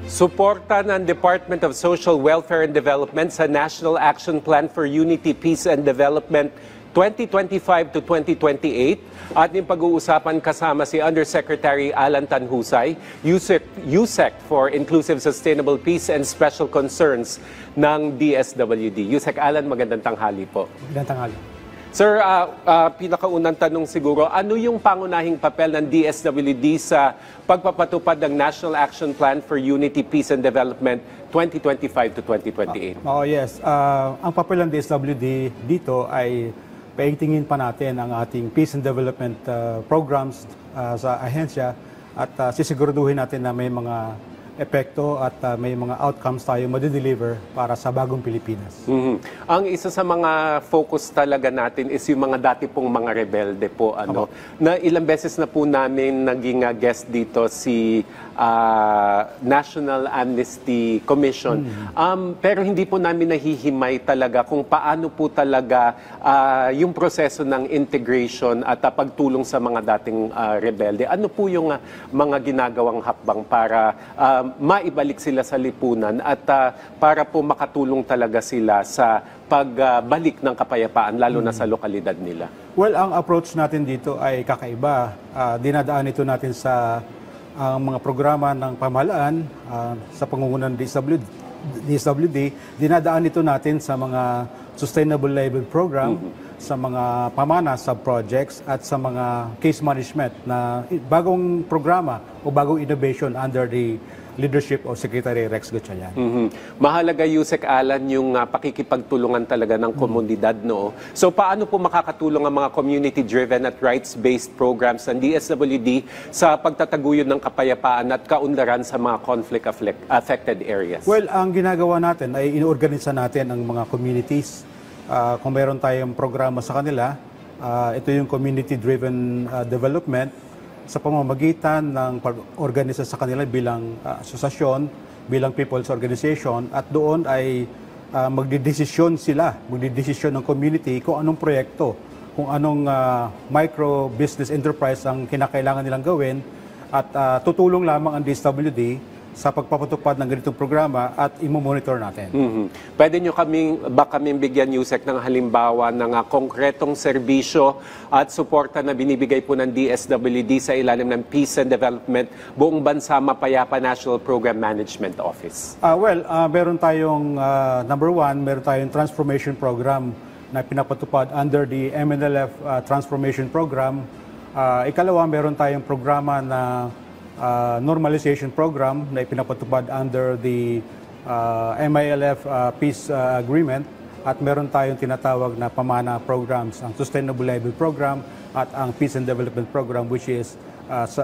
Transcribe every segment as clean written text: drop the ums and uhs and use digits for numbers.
Suporta ng Department of Social Welfare and Development sa National Action Plan for Unity, Peace and Development 2025 to 2028 at yung pag-uusapan kasama si Undersecretary Alan Tanhusay, USEC for Inclusive Sustainable Peace and Special Concerns ng DSWD. USEC Alan, magandang tanghali po. Magandang tanghali. Sir, pinakaunang tanong siguro, ano yung pangunahing papel ng DSWD sa pagpapatupad ng National Action Plan for Unity, Peace and Development 2025 to 2028? Yes. Ang papel ng DSWD dito ay paigtingin pa natin ang ating peace and development programs sa ahensya at sisiguraduhin natin na may mga epekto at may mga outcomes tayo madideliver para sa bagong Pilipinas. Ang isa sa mga focus talaga natin is yung mga dati pong mga rebelde po. Na ilang beses na po namin naging guest dito si National Amnesty Commission. Pero hindi po namin nahihimay talaga kung paano po talaga yung proseso ng integration at pagtulong sa mga dating rebelde. Ano po yung mga ginagawang hakbang para maibalik sila sa lipunan at para po makatulong talaga sila sa pagbalik ng kapayapaan, lalo na sa lokalidad nila? Well, ang approach natin dito ay kakaiba. Dinadaan ito natin sa mga programa ng pamahalaan sa pangungunan ng DSWD. Dinadaan ito natin sa mga Sustainable Livelihood Program, sa mga pamana sub-projects at sa mga case management na bagong programa o bagong innovation under the leadership of Secretary Rex Gatchalian. Mahalaga, Yusek Alan, yung pakikipagtulungan talaga ng komunidad, no? So paano po makakatulong ang mga community-driven at rights-based programs ng DSWD sa pagtataguyod ng kapayapaan at kaunlaran sa mga conflict-affected areas? Well, ang ginagawa natin ay inorganisa natin ang mga communities. Kung meron tayong programa sa kanila, ito yung community-driven development sa pamamagitan ng pag-organisa sa kanila bilang asosasyon, bilang people's organization, at doon ay magdidesisyon ng community kung anong proyekto, kung anong micro-business enterprise ang kinakailangan nilang gawin at tutulong lamang ang DSWD sa pagpapatupad ng ganitong programa at imomonitor natin. Pwede nyo kaming bigyan, Yusek, ng halimbawa ng konkretong serbisyo at suporta na binibigay po ng DSWD sa ilalim ng Peace and Development Buong Bansa Mapayapa National Program Management Office? Meron tayong, number one, meron tayong transformation program na pinapatupad under the MNLF Transformation Program. Ikalawa, meron tayong programa na normalization program na ipinapatupad under the MILF Peace Agreement at meron tayong tinatawag na pamana programs, ang Sustainable Livelihood Program at ang Peace and Development Program, which is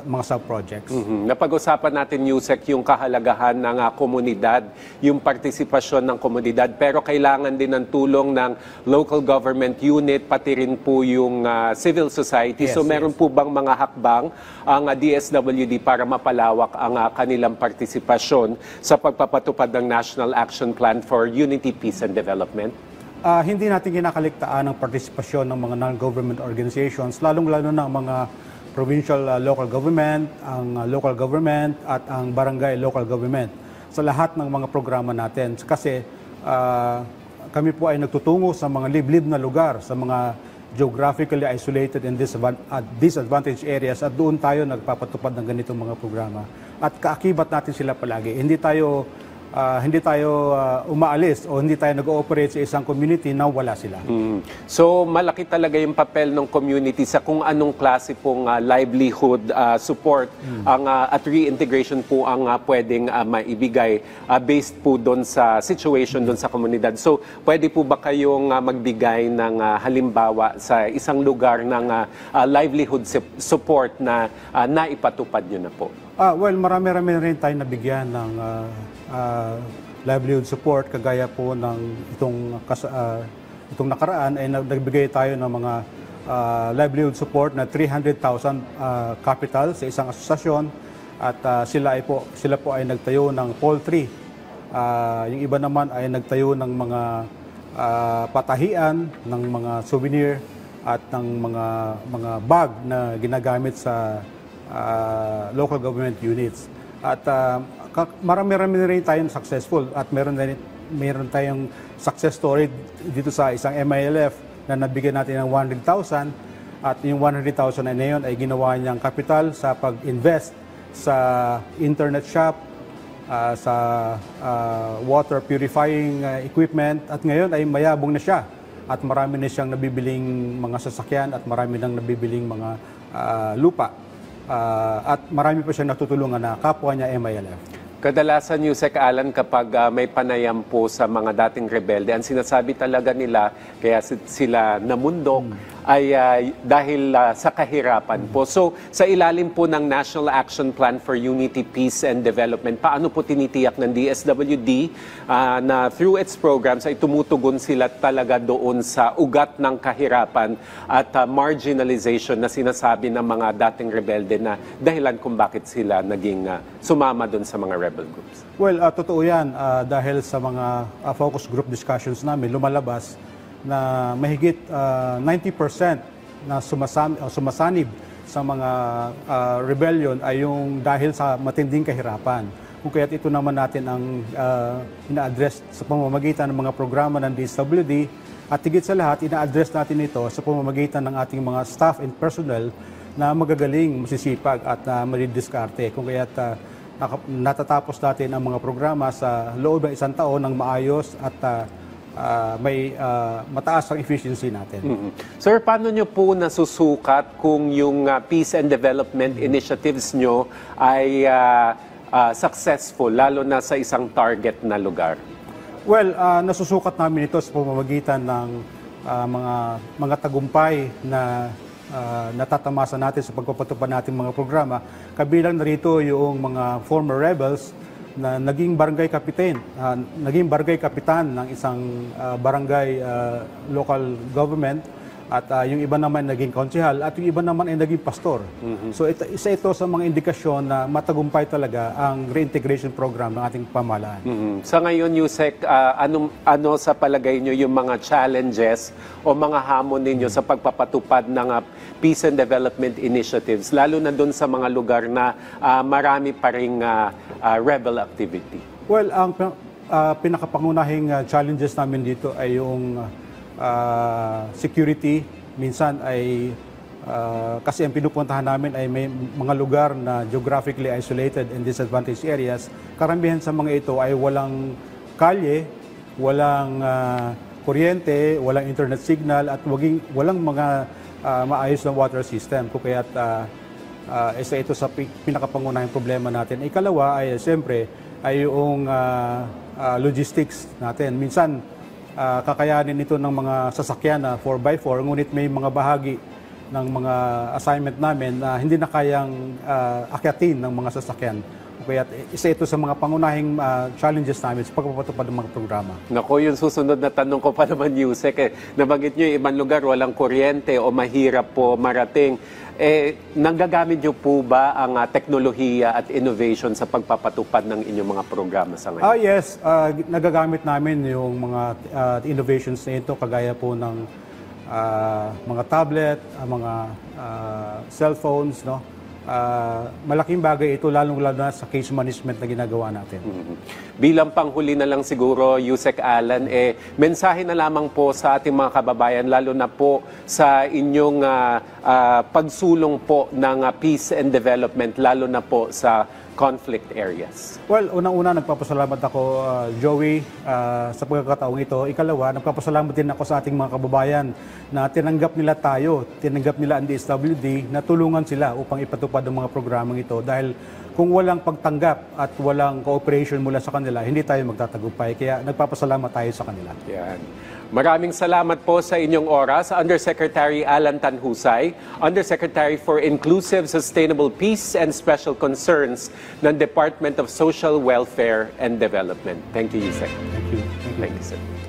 mga sub-projects. Napag-usapan natin, Yusek, yung kahalagahan ng komunidad, yung partisipasyon ng komunidad, pero kailangan din ng tulong ng local government unit, pati rin po yung civil society. So meron po bang mga hakbang ang DSWD para mapalawak ang kanilang partisipasyon sa pagpapatupad ng National Action Plan for Unity, Peace and Development? Hindi natin kinakaligtaan ang partisipasyon ng mga non-government organizations, lalong-lalo na ang mga provincial local government, ang local government at ang barangay local government sa lahat ng mga programa natin. Kasi kami po ay nagtutungo sa mga liblib na lugar, sa mga geographically isolated and disadvantaged areas at doon tayo nagpapatupad ng ganitong mga programa. At kaakibat natin sila palagi. Hindi tayo umaalis o hindi tayo nag-ooperate sa isang community na wala sila. So malaki talaga yung papel ng community sa kung anong klase pong livelihood support at reintegration po ang pwedeng maibigay based po doon sa situation doon sa komunidad. So pwede po ba kayong magbigay ng halimbawa sa isang lugar ng livelihood support na naipatupad nyo na po? Marami-rami rin tayo nabigyan ng livelihood support, kagaya po ng itong nakaraan ay nagbigay tayo ng mga livelihood support na 300,000 capital sa isang asosasyon at sila po ay nagtayo ng poultry. Yung iba naman ay nagtayo ng mga patahian, ng mga souvenir at ng mga bag na ginagamit sa local government units. At marami-rami na rin tayong successful at meron tayong success story dito sa isang MILF na nabigyan natin ng 100,000 at yung 100,000 na yun ay ginawa niyang capital sa pag-invest sa internet shop, sa water purifying equipment at ngayon ay mayabong na siya at marami na siyang nabibiling mga sasakyan at marami nang nabibiling mga lupa at marami pa siyang natutulungan na kapwa niya MILF. Kadalasan, Yusek Alan, kapag may panayam po sa mga dating rebelde, ang sinasabi talaga nila, kaya sila namundok, ay dahil sa kahirapan po. So, sa ilalim po ng National Action Plan for Unity, Peace and Development, paano po tinitiyak ng DSWD na through its programs ay tumutugon sila talaga doon sa ugat ng kahirapan at marginalization na sinasabi ng mga dating rebelde na dahilan kung bakit sila naging sumama doon sa mga rebel groups? Well, totoo yan. Dahil sa mga focus group discussions namin, lumalabas na mahigit 90% na sumasanib sa mga rebellion ay yung dahil sa matinding kahirapan. Kung kaya't ito naman natin ang ina-address sa pamamagitan ng mga programa ng DSWD at higit sa lahat, ina-address natin ito sa pamamagitan ng ating mga staff and personnel na magagaling, masisipag at madidiskarte. Kung kaya't natatapos natin ang mga programa sa loob ng isang taon ng maayos at may mataas ang efficiency natin. Sir, paano nyo po nasusukat kung yung peace and development initiatives nyo ay successful, lalo na sa isang target na lugar? Well, nasusukat namin ito sa pamamagitan ng mga tagumpay na natatamasa natin sa pagpapatupad natin mga programa. Kabilang na rito yung mga former rebels na naging barangay kapitan ng isang barangay local government at yung iba naman naging konsehal at yung iba naman ay naging pastor. So isa ito sa mga indikasyon na matagumpay talaga ang reintegration program ng ating pamahalaan. Sa ngayon, Yusek, ano sa palagay nyo yung mga challenges o mga hamon ninyo sa pagpapatupad ng peace and development initiatives, lalo na doon sa mga lugar na marami pa ring rebel activity? Well, ang pinakapangunahing challenges namin dito ay yung security. Minsan ay kasi ang pinupuntahan namin ay may mga lugar na geographically isolated and disadvantaged areas. Karamihan sa mga ito ay walang kalye, walang kuryente, walang internet signal at walang mga maayos na water system. Kung kaya't isa ito sa pinakapangunahing problema natin. Ikalawa ay siyempre ay yung logistics natin. Minsan kakayanin ito ng mga sasakyan na 4x4, ngunit may mga bahagi ng mga assignment namin na hindi na kayang akyatin ng mga sasakyan. Kaya isa ito sa mga pangunahing challenges namin sa pagpapatupad ng mga programa. Nako, yung susunod na tanong ko pa naman, Yusek, nabanggit nyo yung ibang lugar, walang kuryente o mahirap po marating. Nagagamit nyo po ba ang teknolohiya at innovation sa pagpapatupad ng inyong mga programa sa ngayon? Yes, nagagamit namin yung mga innovations na ito, kagaya po ng mga tablet, mga cellphones, no? Malaking bagay ito, lalong-lalo na sa case management na ginagawa natin. Bilang panghuli na lang siguro, Yusek Alan, mensahe na lamang po sa ating mga kababayan, lalo na po sa inyong pagsulong po ng peace and development, lalo na po sa conflict areas. Well, unang-una, nagpapasalamat ako, Joey, sa pagkakataong ito. Ikalawa, nagpapasalamat din ako sa ating mga kababayan na tinanggap nila tayo, tinanggap nila ang DSWD, na tulungan sila upang ipatupad ang mga programang ito. Dahil kung walang pagtanggap at walang cooperation mula sa kanila, hindi tayo magtatagumpay. Kaya nagpapasalamat tayo sa kanila. Yan. Maraming salamat po sa inyong oras, Undersecretary Alan Tanhusay, Undersecretary for Inclusive, Sustainable Peace and Special Concerns ng Department of Social Welfare and Development. Thank you, Yusek. Thank you. Thank you, sir.